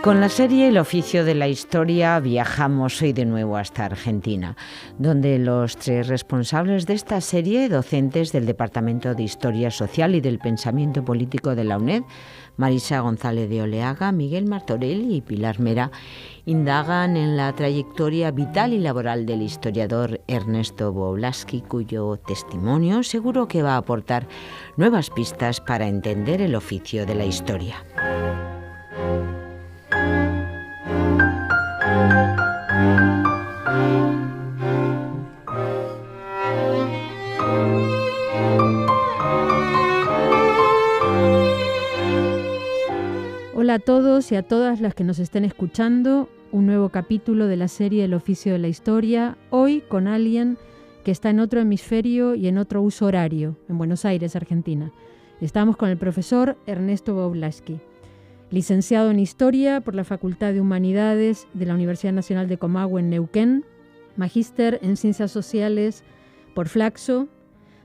Con la serie El oficio de la historia viajamos hoy de nuevo hasta Argentina, donde los tres responsables de esta serie, docentes del Departamento de Historia Social y del Pensamiento Político de la UNED, Marisa González de Oleaga, Miguel Martorell y Pilar Mera, indagan en la trayectoria vital y laboral del historiador Ernesto Boulaski, cuyo testimonio seguro que va a aportar nuevas pistas para entender el oficio de la historia. Hola a todos y a todas las que nos estén escuchando, un nuevo capítulo de la serie El oficio de la historia, hoy con alguien que está en otro hemisferio y en otro uso horario, en Buenos Aires, Argentina. Estamos con el profesor Ernesto Boulaski, licenciado en Historia por la Facultad de Humanidades de la Universidad Nacional de Comahue en Neuquén, magíster en Ciencias Sociales por Flaxo,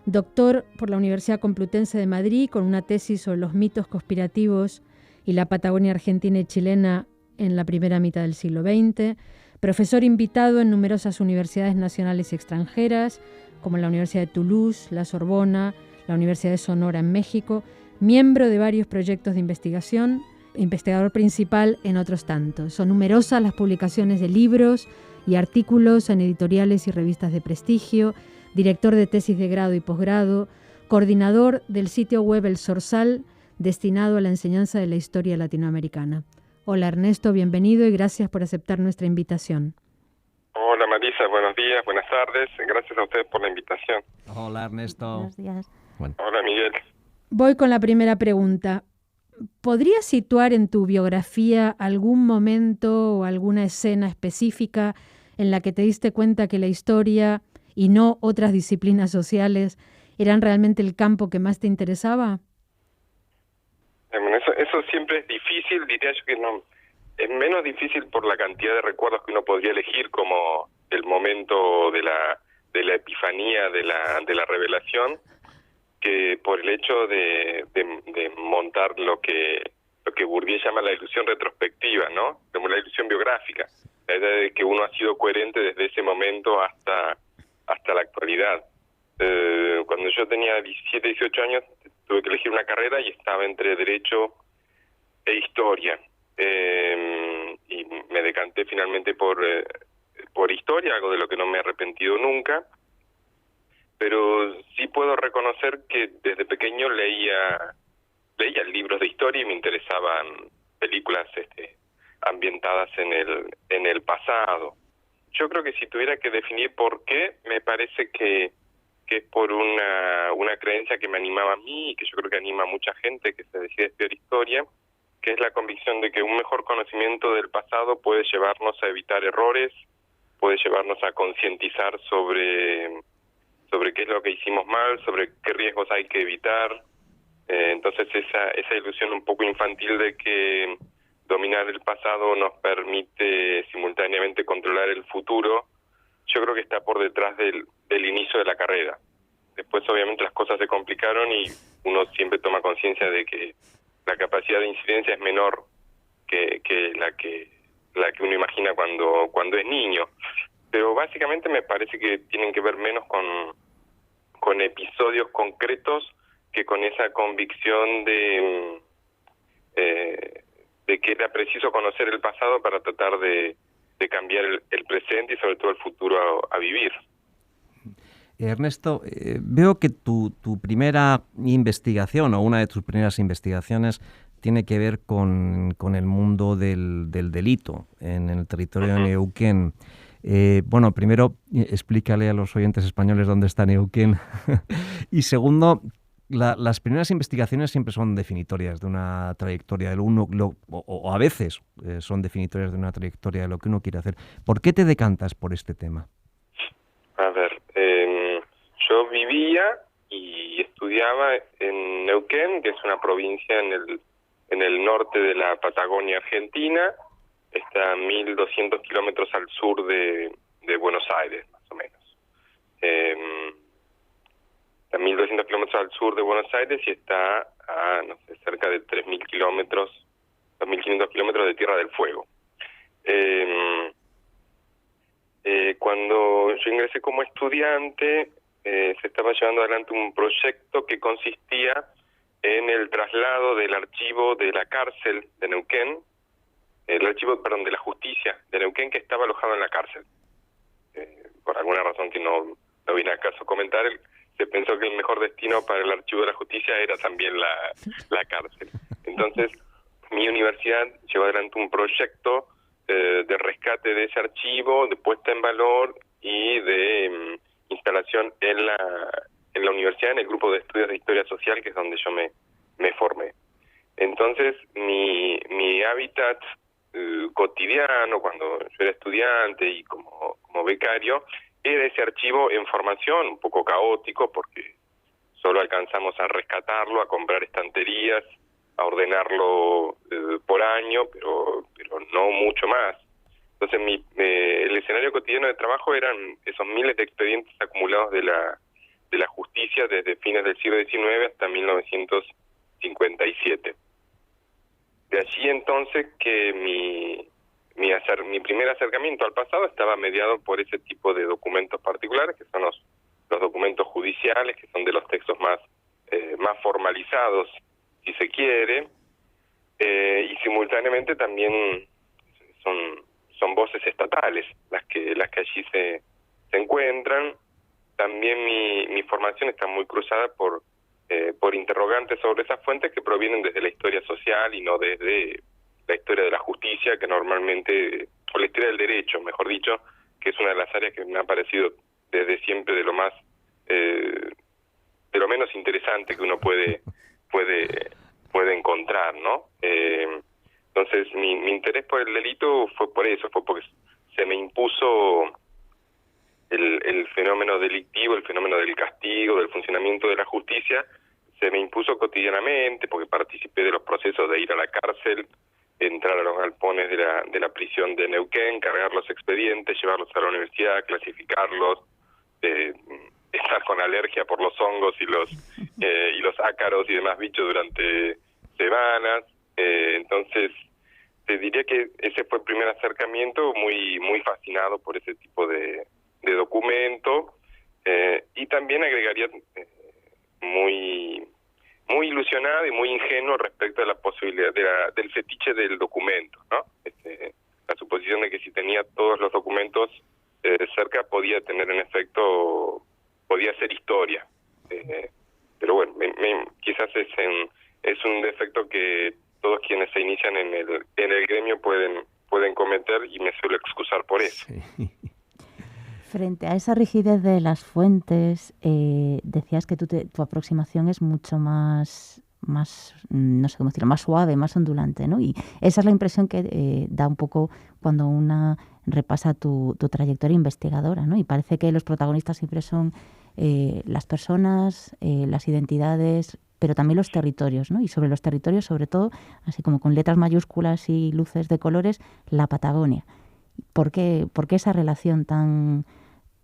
doctor por la Universidad Complutense de Madrid con una tesis sobre los mitos conspirativos y la Patagonia argentina y chilena en la primera mitad del siglo XX, profesor invitado en numerosas universidades nacionales y extranjeras, como la Universidad de Toulouse, la Sorbona, la Universidad de Sonora en México, miembro de varios proyectos de investigación, investigador principal en otros tantos. Son numerosas las publicaciones de libros y artículos en editoriales y revistas de prestigio, director de tesis de grado y posgrado, coordinador del sitio web El Zorzal, destinado a la enseñanza de la historia latinoamericana. Hola Ernesto, bienvenido y gracias por aceptar nuestra invitación. Hola Marisa, buenos días, buenas tardes. Gracias a ustedes por la invitación. Hola Ernesto. Buenos días. Bueno. Hola Miguel. Voy con la primera pregunta. ¿Podrías situar en tu biografía algún momento o alguna escena específica en la que te diste cuenta que la historia y no otras disciplinas sociales eran realmente el campo que más te interesaba? Bueno, eso siempre es difícil, diría yo que no. Es menos difícil por la cantidad de recuerdos que uno podría elegir, como el momento de la epifanía, de la revelación, que por el hecho de montar lo que Bourdieu llama la ilusión retrospectiva, ¿no? Como la ilusión biográfica, la idea de que uno ha sido coherente desde ese momento hasta la actualidad. Cuando yo tenía 17, 18 años, tuve que elegir una carrera y estaba entre Derecho e Historia. Y me decanté finalmente por Historia, algo de lo que no me he arrepentido nunca. Pero sí puedo reconocer que desde pequeño leía libros de historia y me interesaban películas ambientadas en el pasado. Yo creo que si tuviera que definir por qué, me parece que es por una creencia que me animaba a mí y que yo creo que anima a mucha gente que se decide estudiar historia, que es la convicción de que un mejor conocimiento del pasado puede llevarnos a evitar errores, puede llevarnos a concientizar sobre qué es lo que hicimos mal, sobre qué riesgos hay que evitar. Entonces esa ilusión un poco infantil de que dominar el pasado nos permite simultáneamente controlar el futuro, yo creo que está por detrás del inicio de la carrera. Después obviamente las cosas se complicaron y uno siempre toma conciencia de que la capacidad de incidencia es menor que la que uno imagina cuando es niño. Pero básicamente me parece que tienen que ver menos con episodios concretos que con esa convicción de que era preciso conocer el pasado para tratar de cambiar el presente y sobre todo el futuro a vivir. Ernesto, veo que tu primera investigación o una de tus primeras investigaciones tiene que ver con el mundo del delito en el territorio de Neuquén. Bueno, primero explícale a los oyentes españoles dónde está Neuquén y segundo, las primeras investigaciones siempre son definitorias de una trayectoria de uno, o a veces son definitorias de una trayectoria de lo que uno quiere hacer. ¿Por qué te decantas por este tema? A ver, yo vivía y estudiaba en Neuquén, que es una provincia en el norte de la Patagonia Argentina. Está a 1.200 kilómetros al sur de Buenos Aires, más o menos. Está a 1.200 kilómetros al sur de Buenos Aires y está a, cerca de 3.000 kilómetros 2.500 kilómetros de Tierra del Fuego. Cuando yo ingresé como estudiante, se estaba llevando adelante un proyecto que consistía en el traslado del archivo de la cárcel de Neuquén, el archivo, perdón, de la justicia de Neuquén, que estaba alojado en la cárcel. Por alguna razón que no viene a caso comentar, se pensó que el mejor destino para el archivo de la justicia era también la cárcel. Entonces, mi universidad llevó adelante un proyecto de rescate de ese archivo, de puesta en valor y de instalación en la universidad, en el grupo de estudios de historia social, que es donde yo me formé. Entonces, mi hábitat cotidiano, cuando yo era estudiante y como becario, era ese archivo en formación, un poco caótico, porque solo alcanzamos a rescatarlo, a comprar estanterías, a ordenarlo por año, pero no mucho más. Entonces, el escenario cotidiano de trabajo eran esos miles de expedientes acumulados de la justicia desde fines del siglo XIX hasta 1957. De allí entonces que mi primer acercamiento al pasado estaba mediado por ese tipo de documentos particulares, que son los documentos judiciales, que son de los textos más formalizados, si se quiere, y simultáneamente también son voces estatales las que allí se encuentran. También mi formación está muy cruzada por interrogantes sobre esas fuentes que provienen desde la historia social y no desde la historia de la justicia, que normalmente, o la historia del derecho, mejor dicho, que es una de las áreas que me ha parecido desde siempre de lo menos interesante que uno puede encontrar, ¿no? Entonces, mi interés por el delito fue por eso, fue porque se me impuso el fenómeno delictivo, el fenómeno del castigo, del funcionamiento de la justicia, se me impuso cotidianamente, porque participé de los procesos de ir a la cárcel, entrar a los galpones de la prisión de Neuquén, cargar los expedientes, llevarlos a la universidad, clasificarlos, estar con alergia por los hongos y los ácaros y demás bichos durante semanas. Entonces, te diría que ese fue el primer acercamiento, muy fascinado por ese tipo de documento, y también agregaría muy ilusionado y muy ingenuo respecto a la posibilidad del fetiche del documento, ¿no? La suposición de que si tenía todos los documentos cerca podía tener en efecto, podía ser historia. Pero bueno, quizás es un defecto que todos quienes se inician en el gremio pueden cometer, y me suelo excusar por eso. Sí. Frente a esa rigidez de las fuentes, decías que tu aproximación es mucho más, no sé cómo decirlo, más suave, más ondulante, ¿no? Y esa es la impresión que da un poco cuando una repasa tu trayectoria investigadora, ¿no? Y parece que los protagonistas siempre son las personas, las identidades, pero también los territorios, ¿no? Y sobre los territorios, sobre todo, así como con letras mayúsculas y luces de colores, la Patagonia. ¿Por qué esa relación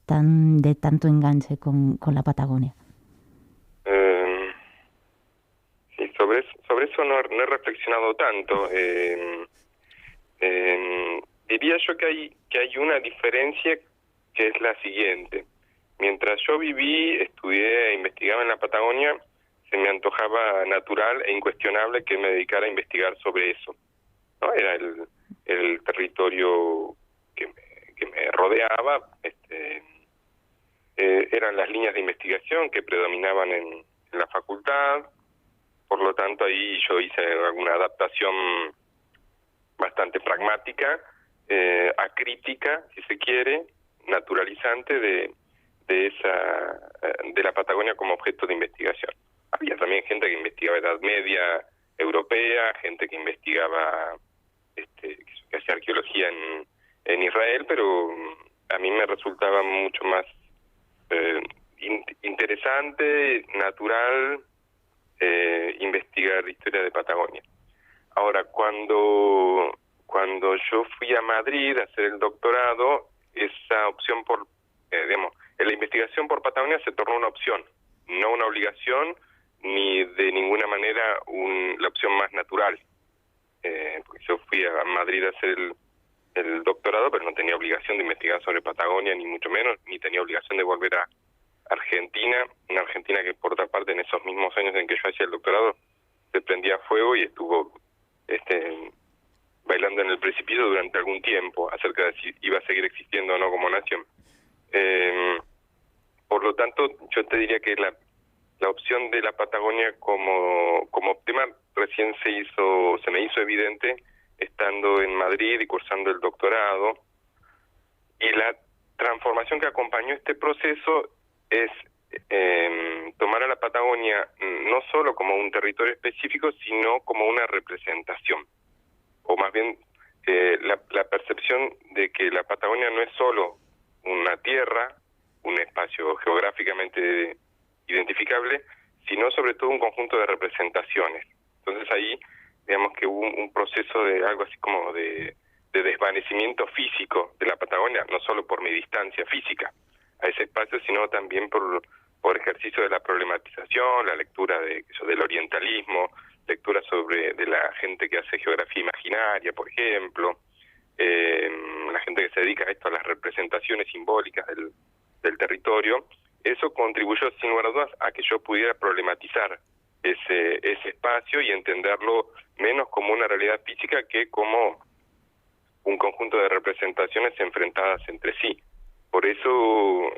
de tanto enganche con la Patagonia? Sí, sobre eso no he reflexionado tanto. Diría yo que hay una diferencia, que es la siguiente. Mientras yo viví, estudié e investigaba en la Patagonia, se me antojaba natural e incuestionable que me dedicara a investigar sobre eso, ¿no? Era el territorio que me rodeaba, eran las líneas de investigación que predominaban en la facultad. Por lo tanto, ahí yo hice alguna adaptación bastante pragmática, acrítica, si se quiere, naturalizante de la Patagonia como objeto de investigación. Había también gente que investigaba Edad Media europea, gente que investigaba, que hacía arqueología en Israel, pero a mí me resultaba mucho más interesante, natural, investigar historia de Patagonia. Ahora, cuando yo fui a Madrid a hacer el doctorado, esa opción en la investigación por Patagonia se tornó una opción, no una obligación, ni de ninguna manera la opción más natural. Porque fui a Madrid a hacer el doctorado, pero no tenía obligación de investigar sobre Patagonia, ni mucho menos, ni tenía obligación de volver a Argentina, una Argentina que por otra parte en esos mismos años en que yo hacía el doctorado se prendía fuego y estuvo bailando en el precipicio durante algún tiempo acerca de si iba a seguir existiendo o no como nación. Por lo tanto, yo te diría que la opción de la Patagonia como tema recién se me hizo evidente estando en Madrid y cursando el doctorado, y la transformación que acompañó este proceso es tomar a la Patagonia no solo como un territorio específico, sino como una representación, o más bien la percepción de que la Patagonia no es solo una tierra, un espacio geográficamente identificable, sino sobre todo un conjunto de representaciones. Entonces ahí, digamos que hubo un proceso de algo así como de desvanecimiento físico de la Patagonia, no solo por mi distancia física a ese espacio, sino también por ejercicio de la problematización, la lectura del orientalismo, lectura de la gente que hace geografía imaginaria, por ejemplo, la gente que se dedica a esto, a las representaciones simbólicas del territorio. Eso contribuyó sin lugar a dudas a que yo pudiera problematizar ese espacio y entenderlo menos como una realidad física que como un conjunto de representaciones enfrentadas entre sí. Por eso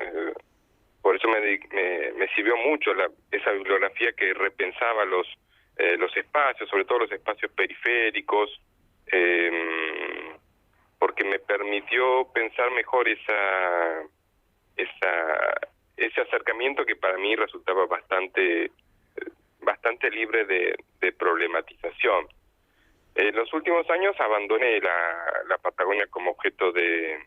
me sirvió mucho esa bibliografía que repensaba los espacios, sobre todo los espacios periféricos, porque me permitió pensar mejor ese acercamiento que para mí resultaba bastante libre de problematización. En los últimos años abandoné la Patagonia como objeto de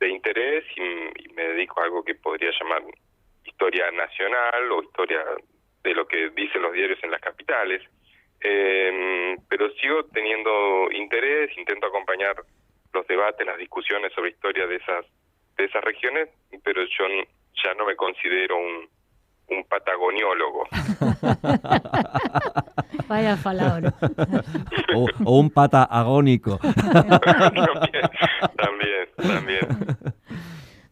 interés y me dedico a algo que podría llamar historia nacional o historia de lo que dicen los diarios en las capitales, pero sigo teniendo interés, intento acompañar los debates, las discusiones sobre historia de esas regiones, pero yo ya no me considero un patagoniólogo. Vaya palabra. o un pata agónico. También.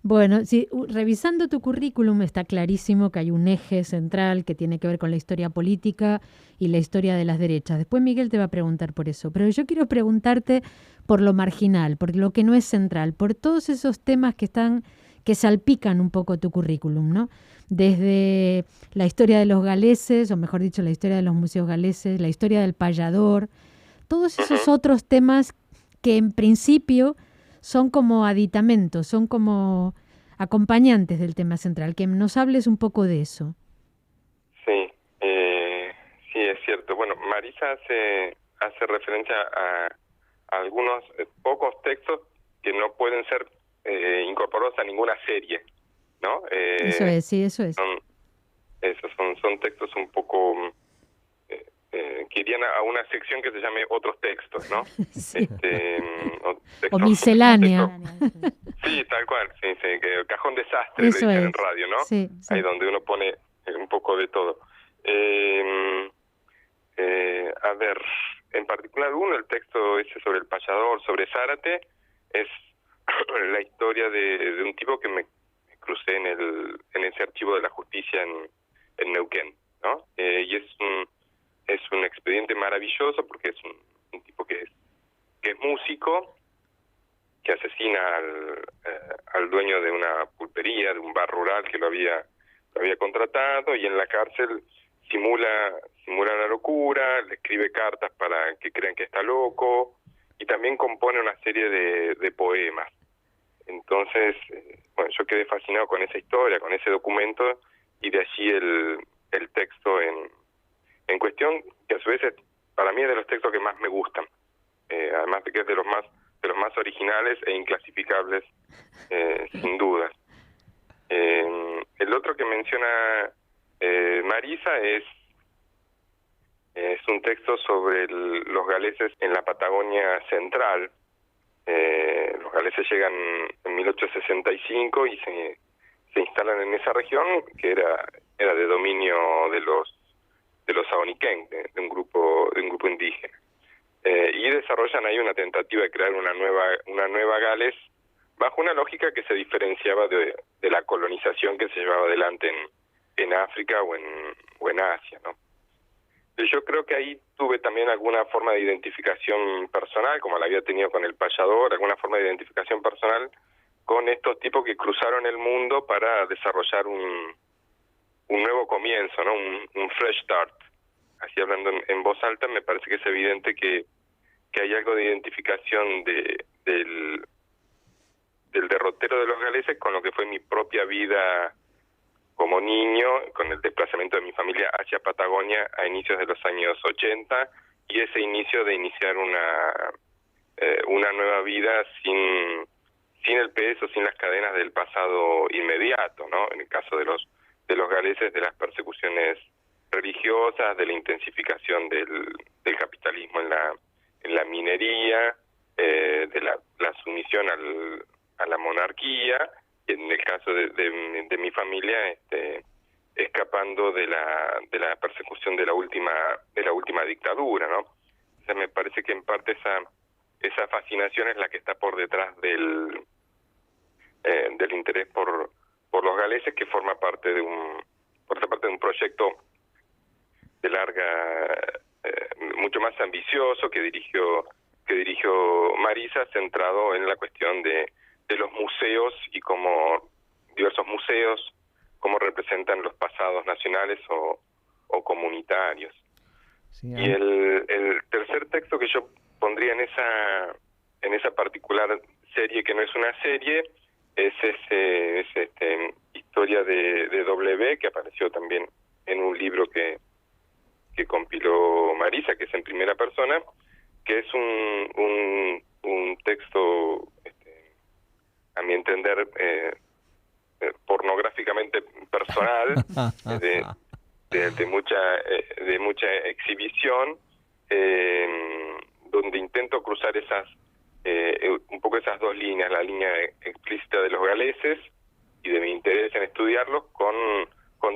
Bueno, sí, revisando tu currículum está clarísimo que hay un eje central que tiene que ver con la historia política y la historia de las derechas. Después Miguel te va a preguntar por eso, pero yo quiero preguntarte por lo marginal, por lo que no es central, por todos esos temas que salpican un poco tu currículum, ¿no? Desde la historia de los galeses, o mejor dicho, la historia de los museos galeses, la historia del payador, todos esos otros temas que en principio son como aditamentos, son como acompañantes del tema central. Que nos hables un poco de eso. Sí, es cierto. Bueno, Marisa hace referencia a algunos pocos textos que no pueden ser incorporados a ninguna serie, ¿no? Eso es. Son textos un poco que irían a una sección que se llame otros textos, ¿no? Sí. O miscelánea. Sí, tal cual, sí, que el cajón desastre Eso le dicen es. en radio, ¿no? Sí. Ahí donde uno pone un poco de todo. A ver, en particular el texto ese sobre el payador, sobre Zárate, es la historia de un tipo que me crucé en ese archivo de la justicia en Neuquén, ¿no? Y es un expediente maravilloso porque es un tipo que es músico, que asesina al dueño de una pulpería, de un bar rural que lo había contratado, y en la cárcel simula la locura, le escribe cartas para que crean que está loco, y también compone una serie de poemas. Entonces, bueno, yo quedé fascinado con esa historia, con ese documento, y de allí el texto en cuestión, que a su vez para mí es de los textos que más me gustan, además de que es de los más originales e inclasificables, sin dudas. El otro que menciona Marisa es un texto sobre los galeses en la Patagonia Central. Los galeses llegan en 1865 y se instalan en esa región que era de dominio de los Saoniquén, de un grupo indígena. y desarrollan ahí una tentativa de crear una nueva Gales bajo una lógica que se diferenciaba de la colonización que se llevaba adelante en África o en Asia, ¿no? Yo creo que ahí tuve también alguna forma de identificación personal, como la había tenido con el payador, alguna forma de identificación personal con estos tipos que cruzaron el mundo para desarrollar un nuevo comienzo, ¿no? Un fresh start. Así hablando en voz alta, me parece que es evidente que hay algo de identificación del derrotero de los galeses con lo que fue mi propia vida como niño, con el desplazamiento de mi familia hacia Patagonia a inicios de los años 80 y ese inicio de iniciar una nueva vida sin el peso, sin las cadenas del pasado inmediato, ¿no? En el caso de los galeses, de las persecuciones religiosas, de la intensificación del capitalismo en la minería, de la sumisión a la monarquía, y en el caso de mi familia, escapando de la persecución de la última dictadura, ¿no? O sea, me parece que en parte esa fascinación es la que está por detrás del interés por los galeses, que forma parte de un proyecto de mucho más ambicioso que dirigió Marisa, centrado en la cuestión de los museos y cómo diversos museos cómo representan los pasados nacionales o comunitarios. Sí, y el tercer texto que yo pondría en esa particular serie, que no es una serie, es Historia de W, que apareció también en un libro que compiló Marisa, que es en primera persona, que es un texto, a mi entender, pornográficamente personal, de mucha exhibición, donde intento cruzar un poco esas dos líneas, la línea explícita de los galeses y de mi interés en estudiarlos con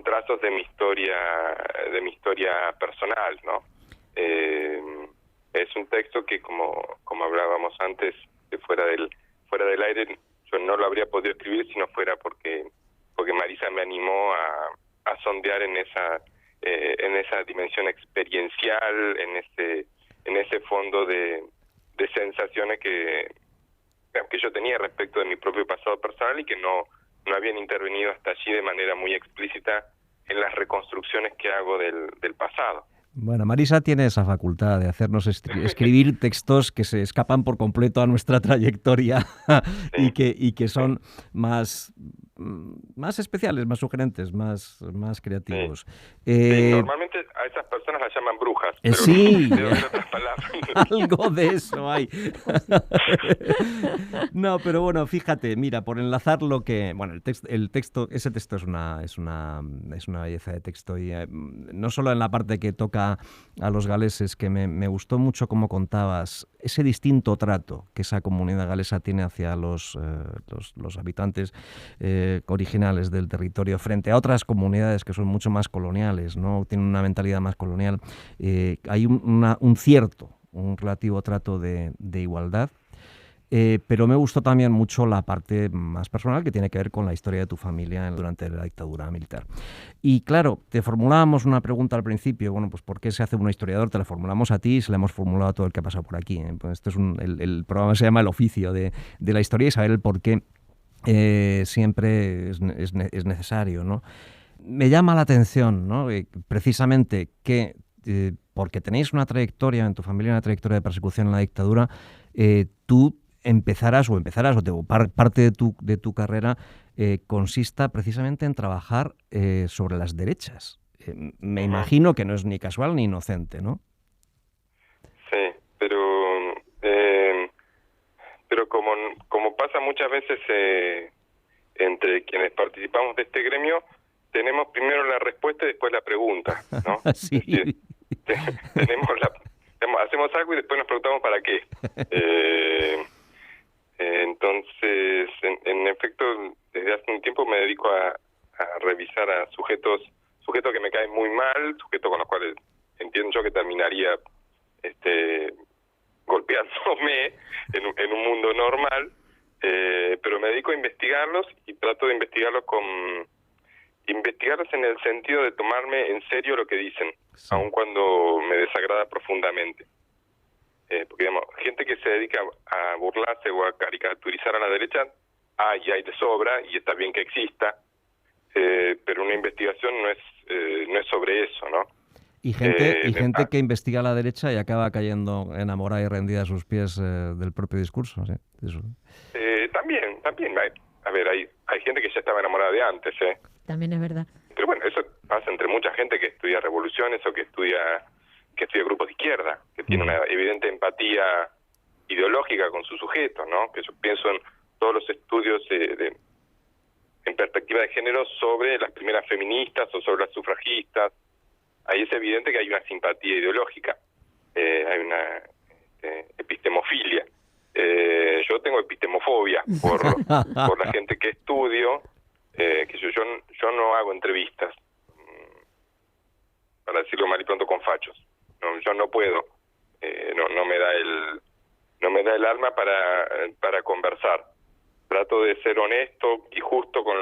trazos de mi historia personal, ¿no? Es un texto que, como hablábamos antes, fuera del aire, yo no lo habría podido escribir si no fuera porque Marisa me animó a sondear en esa dimensión experiencial, en ese fondo de sensaciones que yo tenía respecto de mi propio pasado personal y que no habían intervenido hasta allí de manera muy explícita en las reconstrucciones que hago del pasado. Bueno, Marisa tiene esa facultad de hacernos escribir textos que se escapan por completo a nuestra trayectoria y que son más especiales, más sugerentes, más creativos. Sí, normalmente a esas personas las llaman brujas. Pero sí, debe haber otras palabras. Algo de eso hay. No, pero bueno, fíjate, mira, por enlazar lo que... Bueno, ese texto es una belleza de texto y no solo en la parte que toca a los galeses, que me gustó mucho cómo contabas ese distinto trato que esa comunidad galesa tiene hacia los habitantes originales del territorio frente a otras comunidades que son mucho más coloniales, ¿no? Tienen una mentalidad más colonial. Hay un relativo trato de igualdad. Pero me gustó también mucho la parte más personal que tiene que ver con la historia de tu familia durante la dictadura militar. Y claro, te formulábamos una pregunta al principio, bueno, pues ¿por qué se hace un historiador? Te la formulamos a ti y se la hemos formulado a todo el que ha pasado por aquí. Pues esto es el programa se llama El Oficio de la Historia y saber el por qué siempre es necesario, ¿no? Me llama la atención, ¿no? Precisamente que porque tenéis una trayectoria en tu familia, una trayectoria de persecución en la dictadura, tú parte de tu carrera consista precisamente en trabajar sobre las derechas. Me imagino que no es ni casual ni inocente, ¿no? Sí, pero como pasa muchas veces entre quienes participamos de este gremio, tenemos primero la respuesta y después la pregunta, ¿no? Sí. Es decir, hacemos algo y después nos preguntamos para qué. Entonces, en efecto, desde hace un tiempo me dedico a revisar a sujetos que me caen muy mal, sujetos con los cuales entiendo yo que terminaría me en un mundo normal, pero me dedico a investigarlos y trato de investigarlos investigarlos en el sentido de tomarme en serio lo que dicen, Sí. aun cuando me desagrada profundamente. Porque, digamos, gente que se dedica a burlarse o a caricaturizar a la derecha, hay de sobra, y está bien que exista, pero una investigación no es sobre eso, ¿no? Y gente que investiga a la derecha y acaba cayendo enamorada y rendida a sus pies del propio discurso, ¿sí? Eso. También hay gente que ya estaba enamorada de antes, También es verdad. pero bueno, eso pasa entre mucha gente que estudia revoluciones o que estudia grupos de izquierda, que tiene una evidente empatía ideológica con su sujeto, ¿no? Que yo pienso en todos los estudios en perspectiva de género sobre las primeras feministas o sobre las sufragistas. Ahí es evidente que hay una simpatía ideológica, hay una epistemofilia. Yo tengo epistemofobia por la gente que estudio, que yo no hago entrevistas, para decirlo mal y pronto, con fachos. No, yo no puedo, no me da el alma para conversar. Trato de ser honesto y justo con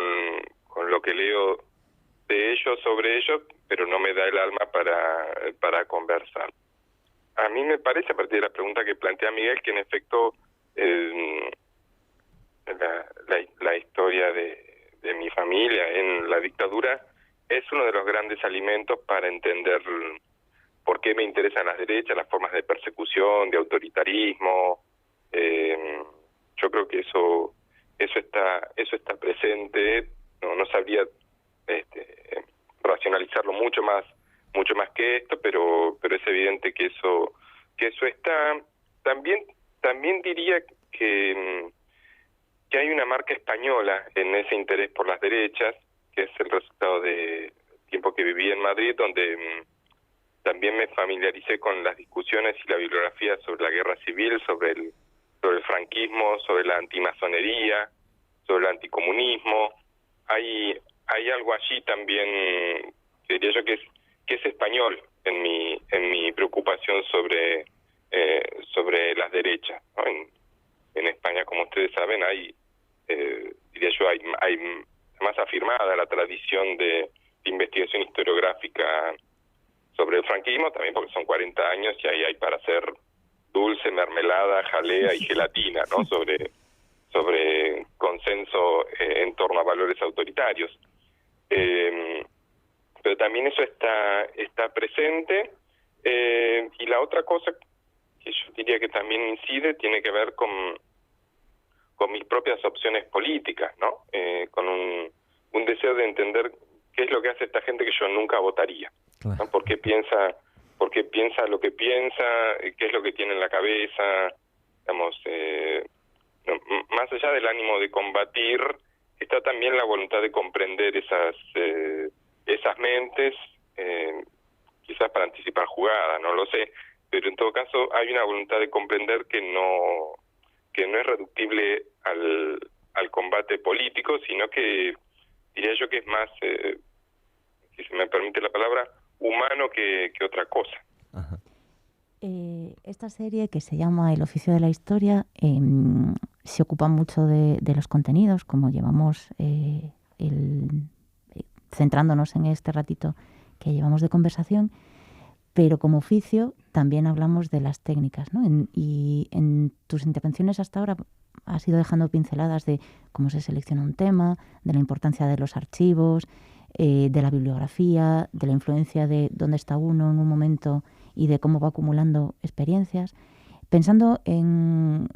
lo que leo de ellos, sobre ellos, pero no me da el alma para conversar. A mí me parece, a partir de la pregunta que plantea Miguel, que en efecto la historia de mi familia en la dictadura es uno de los grandes alimentos para entender por qué me interesan las derechas, las formas de persecución, de autoritarismo. Yo creo que eso está presente. No sabría racionalizarlo mucho más que esto, pero es evidente que eso está. También diría que hay una marca española en ese interés por las derechas, que es el resultado de tiempo que viví en Madrid, donde también me familiaricé con las discusiones y la bibliografía sobre la guerra civil, sobre el franquismo, sobre la antimasonería, sobre el anticomunismo. Hay algo allí también, diría yo, que es español en mi preocupación sobre las derechas, ¿no? En España, como ustedes saben, diría yo, hay más afirmada la tradición de investigación historiográfica sobre el franquismo, también porque son 40 años y ahí hay para hacer dulce, mermelada, jalea y gelatina, ¿no? sobre consenso en torno a valores autoritarios. Pero también eso está presente. Y la otra cosa que yo diría que también incide tiene que ver con mis propias opciones políticas, ¿no? Con un deseo de entender qué es lo que hace esta gente que yo nunca votaría, ¿no? Claro. ¿Por qué piensa lo que piensa? ¿Qué es lo que tiene en la cabeza? Digamos, más allá del ánimo de combatir, está también la voluntad de comprender esas mentes, quizás para anticipar jugadas, no lo sé, pero en todo caso hay una voluntad de comprender que no es reductible al combate político, sino que diría yo que es más, si se me permite la palabra, humano que otra cosa. Ajá. Esta serie, que se llama El oficio de la historia, se ocupa mucho de los contenidos, como llevamos centrándonos en este ratito que llevamos de conversación, pero como oficio también hablamos de las técnicas, ¿no? Y en tus intervenciones hasta ahora has ido dejando pinceladas de cómo se selecciona un tema, de la importancia de los archivos, de la bibliografía, de la influencia de dónde está uno en un momento y de cómo va acumulando experiencias. Pensando en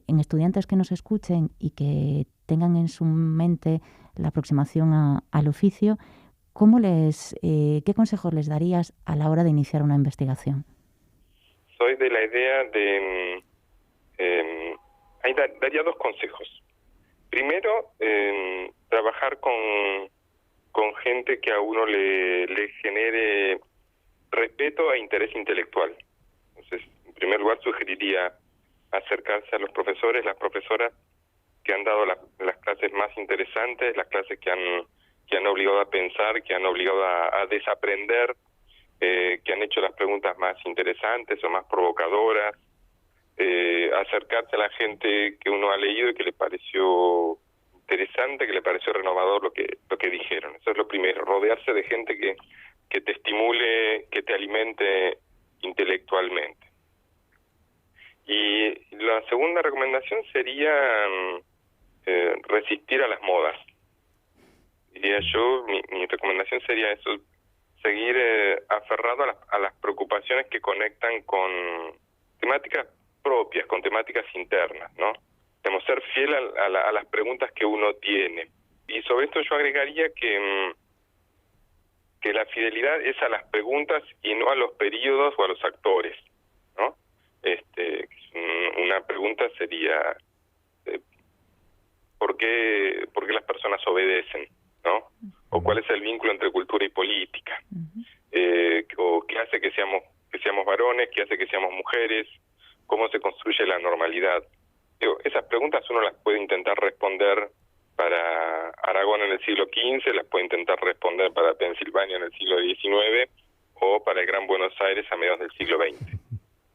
estudiantes que nos escuchen y que tengan en su mente la aproximación al oficio, ¿qué consejos les darías a la hora de iniciar una investigación? Soy de la idea de... daría dos consejos. Primero, trabajar con gente que a uno le genere respeto e interés intelectual. Entonces, en primer lugar, sugeriría acercarse a los profesores, las profesoras que han dado las clases más interesantes, las clases que han obligado a pensar, que han obligado a desaprender, que han hecho las preguntas más interesantes o más provocadoras. acercarse a la gente que uno ha leído y que le pareció interesante, que le pareció renovador lo que dijeron. Eso es lo primero, rodearse de gente que te estimule, que te alimente intelectualmente. Y la segunda recomendación sería resistir a las modas. Diría yo, mi recomendación sería eso, seguir aferrado a las preocupaciones que conectan con temáticas propias, con temáticas internas, ¿no? Debemos ser fiel a las preguntas que uno tiene. Y sobre esto yo agregaría que la fidelidad es a las preguntas y no a los periodos o a los actores, ¿no? Una pregunta sería ¿por qué las personas obedecen, ¿no? O cuál es el vínculo entre cultura y política, o qué hace que seamos varones, qué hace que seamos mujeres, cómo se construye la normalidad. Esas preguntas uno las puede intentar responder para Aragón en el siglo XV, las puede intentar responder para Pensilvania en el siglo XIX o para el Gran Buenos Aires a mediados del siglo XX.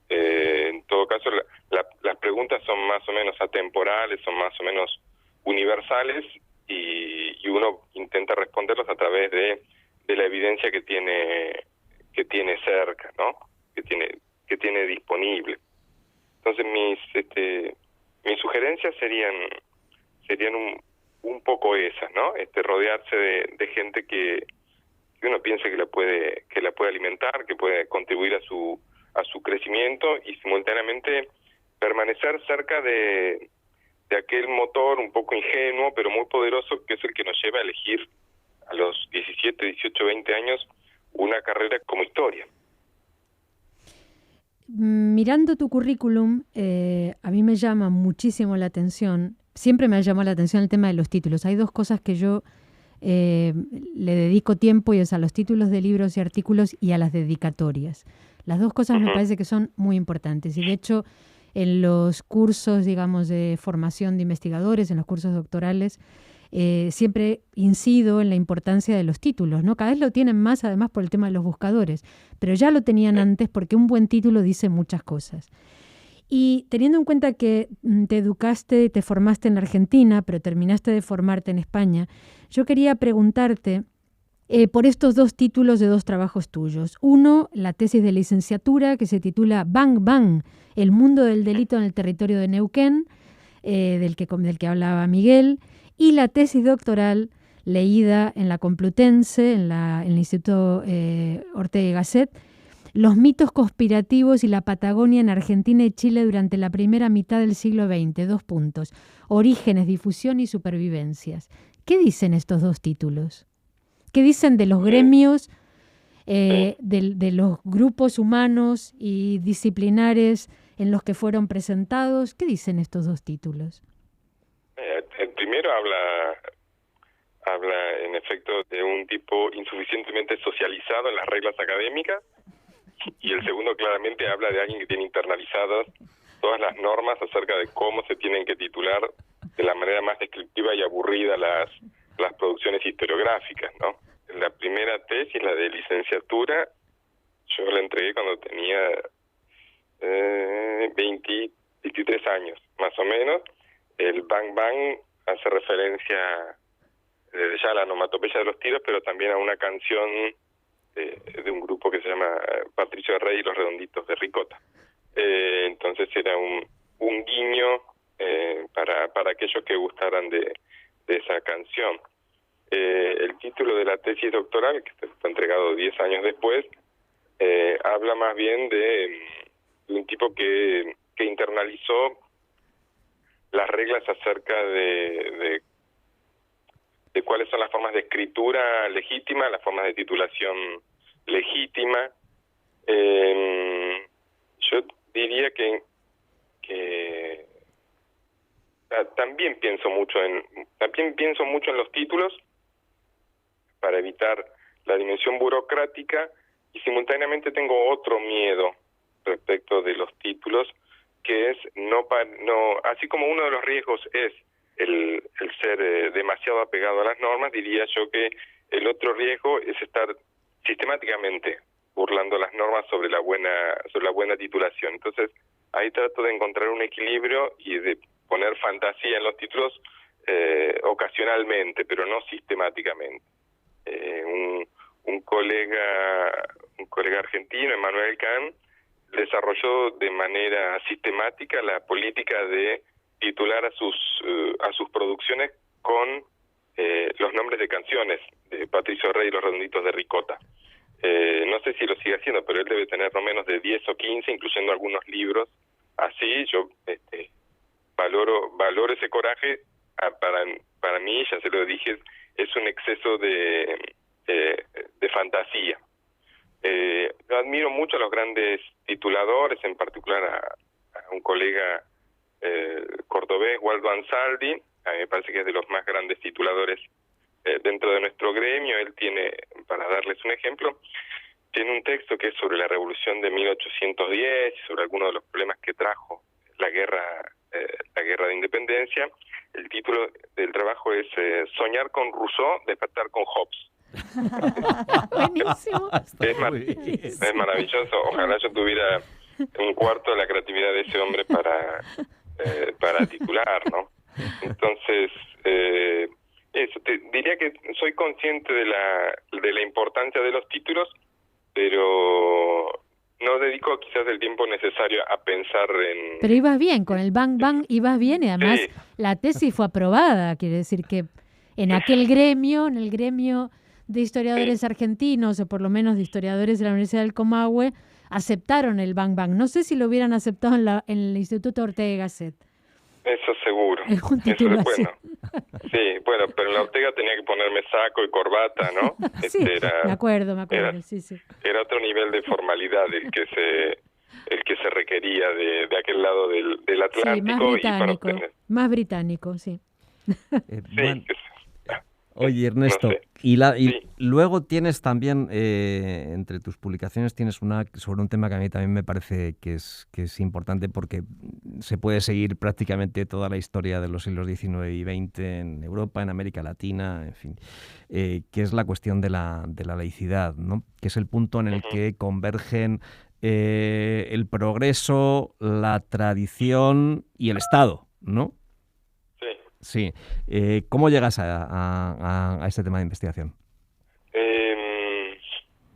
En todo caso, las preguntas son más o menos atemporales, son más o menos universales y uno intenta responderlos a través de la evidencia que tiene cerca, ¿no? Que tiene disponible. Entonces mis sugerencias serían un poco esas, ¿no? Rodearse de gente que uno piense que la puede alimentar, que puede contribuir a su crecimiento y simultáneamente permanecer cerca de aquel motor un poco ingenuo pero muy poderoso que es el que nos lleva a elegir a los 17, 18, 20 años una carrera como historia. Mirando tu currículum, a mí me llama muchísimo la atención, siempre me ha llamado la atención el tema de los títulos. Hay dos cosas que yo le dedico tiempo y es a los títulos de libros y artículos y a las dedicatorias. Las dos cosas me parece que son muy importantes y de hecho en los cursos, digamos, de formación de investigadores, en los cursos doctorales, siempre incido en la importancia de los títulos, ¿no? Cada vez lo tienen más, además, por el tema de los buscadores, pero ya lo tenían antes porque un buen título dice muchas cosas. Y teniendo en cuenta que te educaste, te formaste en Argentina, pero terminaste de formarte en España, yo quería preguntarte por estos dos títulos de dos trabajos tuyos. Uno, la tesis de licenciatura que se titula Bang Bang, el mundo del delito en el territorio de Neuquén, del que hablaba Miguel, y la tesis doctoral leída en la Complutense, en el Instituto Ortega y Gasset, Los mitos conspirativos y la Patagonia en Argentina y Chile durante la primera mitad del siglo XX. 2 puntos. Orígenes, difusión y supervivencias. ¿Qué dicen estos dos títulos? ¿Qué dicen de los gremios, de los grupos humanos y disciplinares en los que fueron presentados? ¿Qué dicen estos dos títulos? El primero habla en efecto de un tipo insuficientemente socializado en las reglas académicas y el segundo claramente habla de alguien que tiene internalizadas todas las normas acerca de cómo se tienen que titular de la manera más descriptiva y aburrida las producciones historiográficas, ¿no? La primera tesis, la de licenciatura, yo la entregué cuando tenía 23 años, más o menos. El Bang Bang hace referencia desde ya a la onomatopeya de los tiros, pero también a una canción de un grupo que se llama Patricio de Rey y los Redonditos de Ricota. Entonces era un guiño para aquellos que gustaran de esa canción. El título de la tesis doctoral, que fue entregado 10 años después, habla más bien de un tipo que internalizó las reglas acerca de cuáles son las formas de escritura legítima, las formas de titulación legítima. Yo diría que también pienso mucho en los títulos para evitar la dimensión burocrática y simultáneamente tengo otro miedo respecto de los títulos, que es no así como uno de los riesgos es el ser demasiado apegado a las normas, diría yo que el otro riesgo es estar sistemáticamente burlando las normas sobre la buena titulación. Entonces, ahí trato de encontrar un equilibrio y de poner fantasía en los títulos ocasionalmente, pero no sistemáticamente. Un colega argentino, Emmanuel Kahn, desarrolló de manera sistemática la política de titular a sus producciones con los nombres de canciones de Patricio Rey y los Redonditos de Ricota. No sé si lo sigue haciendo, pero él debe tener no menos de 10 o 15, incluyendo algunos libros. Así yo valoro ese coraje. Para mí, ya se lo dije, es un exceso de fantasía. Yo admiro mucho a los grandes tituladores, en particular a un colega cordobés, Waldo Ansaldi. A mí me parece que es de los más grandes tituladores dentro de nuestro gremio. Él tiene, para darles un ejemplo, tiene un texto que es sobre la Revolución de 1810 y sobre algunos de los problemas que trajo la guerra de independencia. El título del trabajo es Soñar con Rousseau, despertar con Hobbes. Buenísimo. Es maravilloso. Ojalá yo tuviera un cuarto de la creatividad de ese hombre para titular, ¿no? Entonces, eso, diría que soy consciente de la importancia de los títulos, pero no dedico quizás el tiempo necesario a pensar en... Pero ibas bien, con el Bang Bang ibas bien, y además Sí. la tesis fue aprobada, quiere decir que en aquel gremio, en el gremio de historiadores argentinos, o por lo menos de historiadores de la Universidad del Comahue, aceptaron el Bang Bang. No sé si lo hubieran aceptado en el Instituto Ortega y Gasset. Eso seguro. Es un título así. Bueno. Sí, bueno, pero en la Ortega tenía que ponerme saco y corbata, ¿no? Sí, me acuerdo, sí. Era otro nivel de formalidad el que se requería de aquel lado del Atlántico. Sí, más británico, sí. Bueno, oye, Ernesto, no sé. y Sí. luego tienes también, entre tus publicaciones, tienes una sobre un tema que a mí también me parece que es importante, porque se puede seguir prácticamente toda la historia de los siglos XIX y XX en Europa, en América Latina, en fin, que es la cuestión de la laicidad, ¿no? Que es el punto en el que convergen el progreso, la tradición y el Estado, ¿no? Sí. ¿Cómo llegas a este tema de investigación?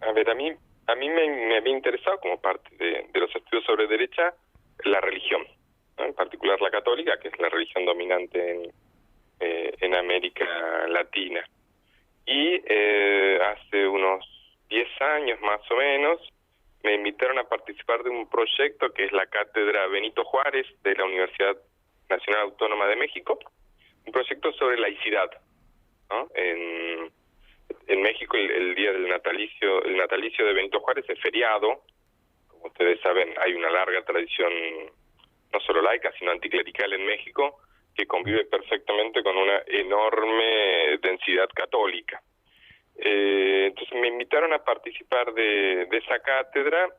A ver, a mí me había interesado, como parte de los estudios sobre derecha, la religión, ¿no? En particular la católica, que es la religión dominante en América Latina. Y hace unos 10 años más o menos me invitaron a participar de un proyecto que es la Cátedra Benito Juárez de la Universidad Nacional Autónoma de México, un proyecto sobre laicidad, ¿no? En México el día del natalicio de Benito Juárez es feriado. Como ustedes saben, hay una larga tradición no solo laica, sino anticlerical en México, que convive perfectamente con una enorme densidad católica. Entonces me invitaron a participar de esa cátedra,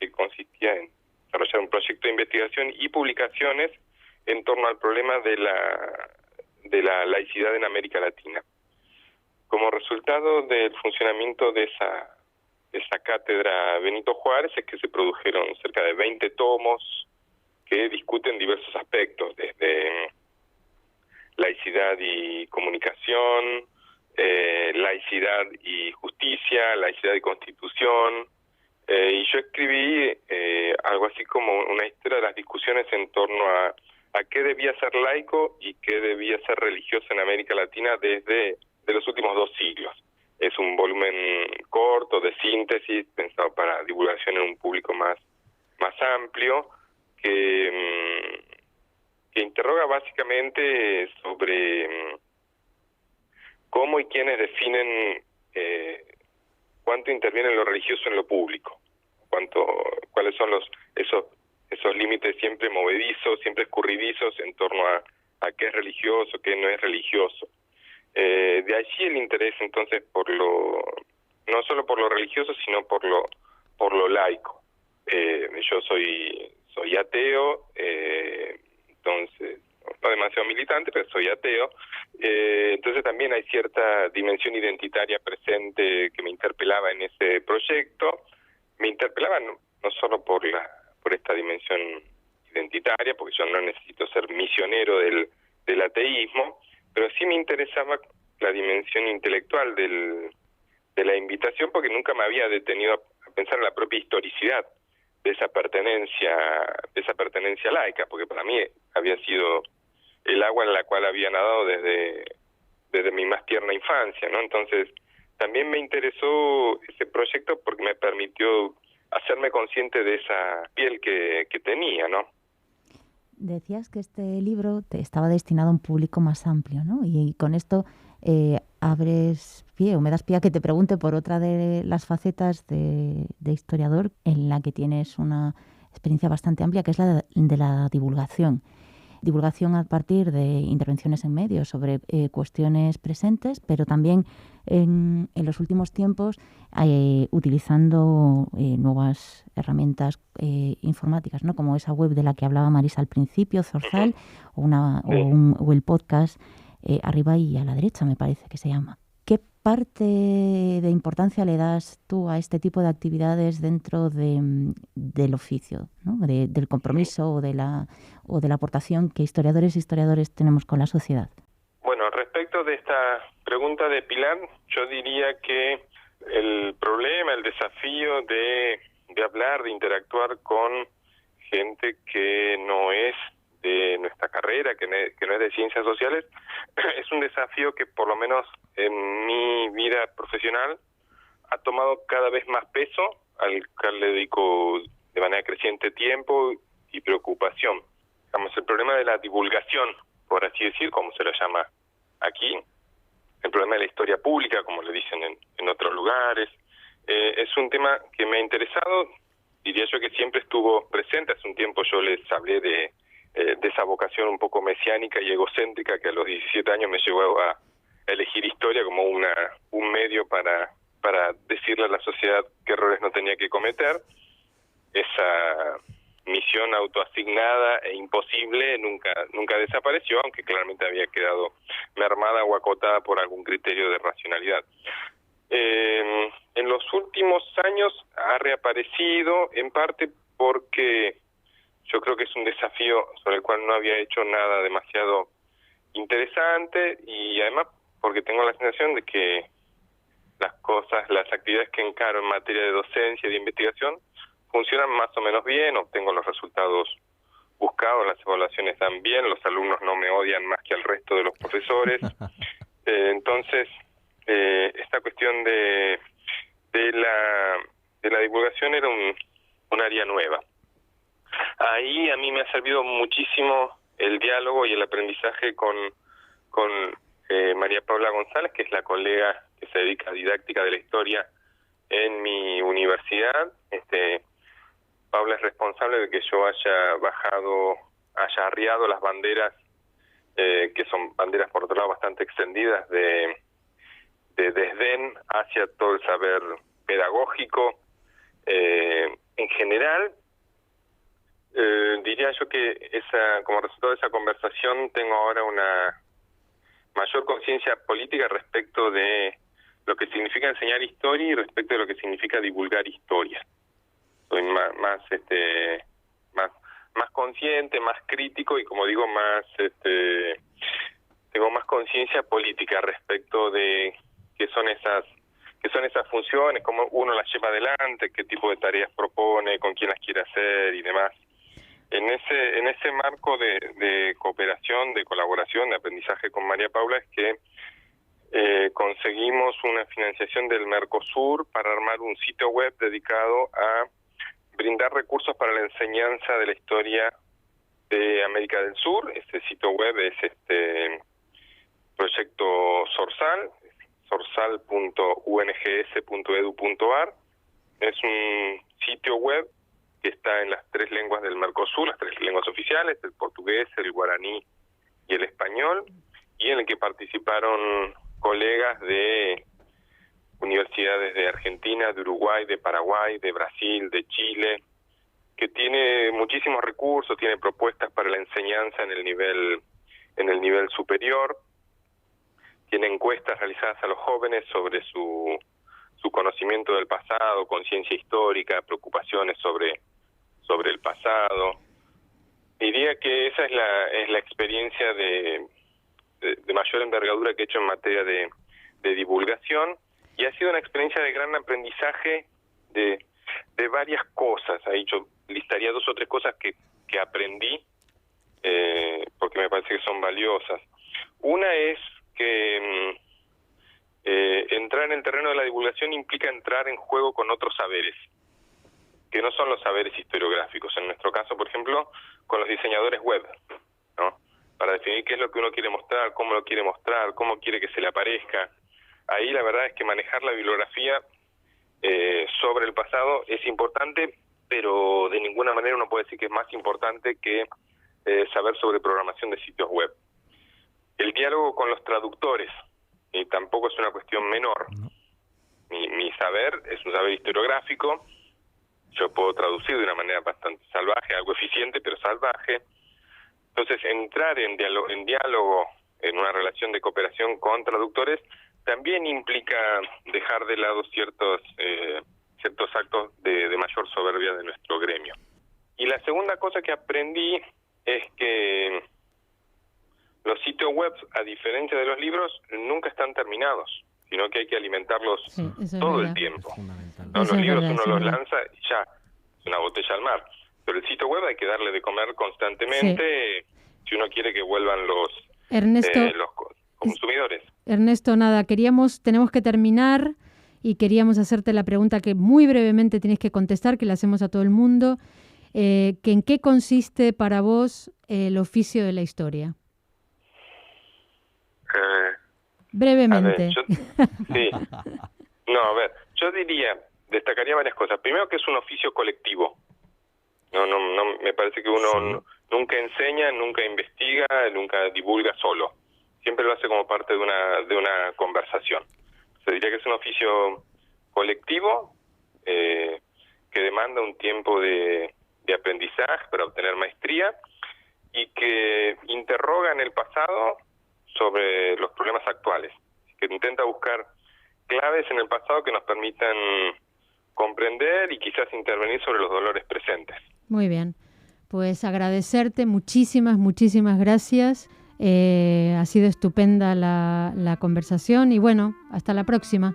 que consistía en desarrollar un proyecto de investigación y publicaciones en torno al problema de la laicidad en América Latina. Como resultado del funcionamiento de esa cátedra Benito Juárez es que se produjeron cerca de 20 tomos que discuten diversos aspectos, desde laicidad y comunicación, laicidad y justicia, laicidad y constitución, y yo escribí algo así como una historia de las discusiones en torno a qué debía ser laico y qué debía ser religioso en América Latina desde los últimos 2 siglos. Es un volumen corto, de síntesis, pensado para divulgación en un público más amplio, que interroga básicamente sobre cómo y quiénes definen cuánto interviene lo religioso en lo público, cuáles son esos límites siempre movedizos, siempre escurridizos en torno a qué es religioso, qué no es religioso. De allí el interés entonces no solo por lo religioso, sino por lo laico. Yo soy ateo, entonces no demasiado militante, pero soy ateo. Entonces también hay cierta dimensión identitaria presente que me interpelaba en ese proyecto. me interpelaban no solo por esta dimensión identitaria, porque yo no necesito ser misionero del ateísmo, pero sí me interesaba la dimensión intelectual de la invitación, porque nunca me había detenido a pensar en la propia historicidad de esa pertenencia laica, porque para mí había sido el agua en la cual había nadado desde mi más tierna infancia, ¿no? Entonces, también me interesó ese proyecto porque me permitió hacerme consciente de esa piel que tenía, ¿no? Decías que este libro te estaba destinado a un público más amplio, ¿no? Y con esto abres pie, o me das pie a que te pregunte por otra de las facetas de historiador en la que tienes una experiencia bastante amplia, que es la de la divulgación. Divulgación a partir de intervenciones en medios sobre cuestiones presentes, pero también en los últimos tiempos utilizando nuevas herramientas informáticas, ¿no? Como esa web de la que hablaba Marisa al principio, Zorzal, o el podcast Arriba y a la derecha, me parece que se llama. ¿Qué parte de importancia le das tú a este tipo de actividades dentro del oficio, ¿no? Del compromiso o de la aportación que historiadores y historiadores tenemos con la sociedad? Bueno, respecto de esta pregunta de Pilar, yo diría que el problema, el desafío de hablar, de interactuar con gente que no es de nuestra carrera, que no es de ciencias sociales, es un desafío que por lo menos en mi vida profesional ha tomado cada vez más peso, al cual le dedico de manera creciente tiempo y preocupación. Digamos, el problema de la divulgación, por así decir, como se lo llama aquí, el problema de la historia pública, como le dicen en otros lugares, es un tema que me ha interesado, diría yo que siempre estuvo presente. Hace un tiempo yo les hablé de esa vocación un poco mesiánica y egocéntrica que a los 17 años me llevó a elegir historia como un medio para decirle a la sociedad qué errores no tenía que cometer. Esa misión autoasignada e imposible nunca desapareció, aunque claramente había quedado mermada o acotada por algún criterio de racionalidad. En los últimos años ha reaparecido, en parte porque yo creo que es un desafío sobre el cual no había hecho nada demasiado interesante, y además porque tengo la sensación de que las actividades que encaro en materia de docencia y de investigación funcionan más o menos bien, obtengo los resultados buscados, las evaluaciones dan bien, los alumnos no me odian más que al resto de los profesores. Entonces, esta cuestión de la divulgación era un área nueva. Ahí a mí me ha servido muchísimo el diálogo y el aprendizaje con María Paula González, que es la colega que se dedica a didáctica de la historia en mi universidad. Paula es responsable de que yo haya arriado las banderas, que son banderas por otro lado bastante extendidas, de desdén hacia todo el saber pedagógico. En general, diría yo que como resultado de esa conversación tengo ahora una mayor conciencia política respecto de lo que significa enseñar historia y respecto de lo que significa divulgar historia. Soy más consciente, más crítico y, como digo, tengo más conciencia política respecto de qué son esas funciones, cómo uno las lleva adelante, qué tipo de tareas propone, con quién las quiere hacer y demás. En ese marco de cooperación, de colaboración, de aprendizaje con María Paula, es que conseguimos una financiación del Mercosur para armar un sitio web dedicado a brindar recursos para la enseñanza de la historia de América del Sur. Este sitio web es proyecto Zorzal, zorzal.ungс.edu.ar. Es un sitio web que está en las 3 lenguas del Mercosur, las 3 lenguas oficiales, el portugués, el guaraní y el español, y en el que participaron colegas de universidades de Argentina, de Uruguay, de Paraguay, de Brasil, de Chile, que tiene muchísimos recursos, tiene propuestas para la enseñanza en el nivel superior, tiene encuestas realizadas a los jóvenes sobre su su conocimiento del pasado, conciencia histórica, preocupaciones sobre el pasado. Diría que esa es la experiencia de mayor envergadura que he hecho en materia de divulgación, y ha sido una experiencia de gran aprendizaje de varias cosas. Ahí yo listaría 2 o 3 cosas que aprendí, porque me parece que son valiosas. Una es que entrar en el terreno de la divulgación implica entrar en juego con otros saberes, que no son los saberes historiográficos. En nuestro caso, por ejemplo, con los diseñadores web, ¿no? Para definir qué es lo que uno quiere mostrar, cómo lo quiere mostrar, cómo quiere que se le aparezca. Ahí la verdad es que manejar la bibliografía sobre el pasado es importante, pero de ninguna manera uno puede decir que es más importante que saber sobre programación de sitios web. El diálogo con los traductores tampoco es una cuestión menor. Mi saber es un saber historiográfico. Yo puedo traducir de una manera bastante salvaje, algo eficiente, pero salvaje. Entonces, entrar en diálogo, en una relación de cooperación con traductores, también implica dejar de lado ciertos actos de mayor soberbia de nuestro gremio. Y la segunda cosa que aprendí es que los sitios web, a diferencia de los libros, nunca están terminados, sino que hay que alimentarlos todo el tiempo. ¿No? Los libros uno los lanza y ya, es una botella al mar. Pero el sitio web hay que darle de comer constantemente si uno quiere que vuelvan los consumidores. Ernesto, nada, tenemos que terminar y queríamos hacerte la pregunta que muy brevemente tienes que contestar, que la hacemos a todo el mundo, que ¿en qué consiste para vos el oficio de la historia? Brevemente. Yo destacaría varias cosas. Primero, que es un oficio colectivo. No, me parece que uno nunca enseña, nunca investiga, nunca divulga solo. Siempre lo hace como parte de una conversación. Se diría que es un oficio colectivo que demanda un tiempo de aprendizaje para obtener maestría, y que interroga en el pasado sobre los problemas actuales, que intenta buscar claves en el pasado que nos permitan comprender y quizás intervenir sobre los dolores presentes. Muy bien, pues agradecerte, muchísimas gracias. Ha sido estupenda la conversación y bueno, hasta la próxima.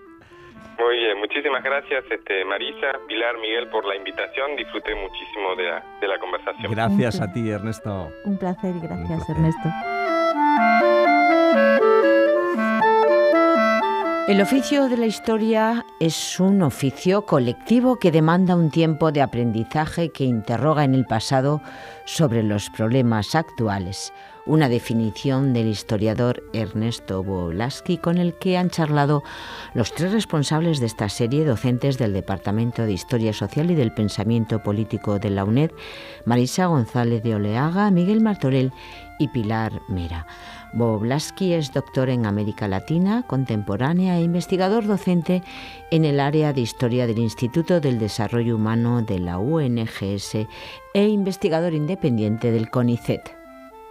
Muy bien, muchísimas gracias Marisa, Pilar, Miguel, por la invitación. Disfruté muchísimo de la conversación. Gracias a ti, Ernesto. Un placer y gracias, Ernesto. El oficio de la historia es un oficio colectivo que demanda un tiempo de aprendizaje que interroga en el pasado sobre los problemas actuales. Una definición del historiador Ernesto Boolaski, con el que han charlado los 3 responsables de esta serie, docentes del Departamento de Historia Social y del Pensamiento Político de la UNED, Marisa González de Oleaga, Miguel Martorell y Pilar Mera. Boolaski es doctor en América Latina contemporánea e investigador docente en el área de Historia del Instituto del Desarrollo Humano de la UNGS e investigador independiente del CONICET.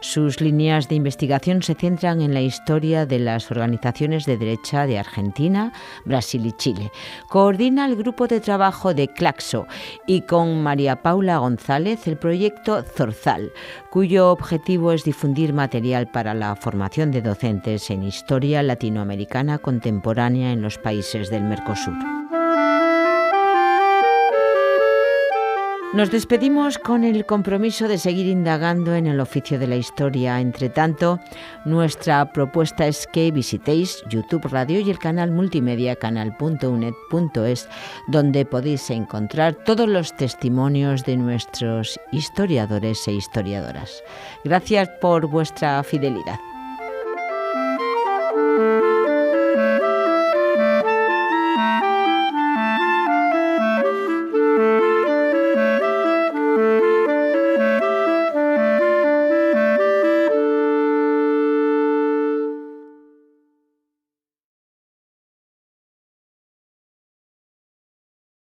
Sus líneas de investigación se centran en la historia de las organizaciones de derecha de Argentina, Brasil y Chile. Coordina el grupo de trabajo de Claxo y con María Paula González el proyecto Zorzal, cuyo objetivo es difundir material para la formación de docentes en historia latinoamericana contemporánea en los países del Mercosur. Nos despedimos con el compromiso de seguir indagando en el oficio de la historia. Entre tanto, nuestra propuesta es que visitéis YouTube Radio y el canal multimedia canal.uned.es, donde podéis encontrar todos los testimonios de nuestros historiadores e historiadoras. Gracias por vuestra fidelidad.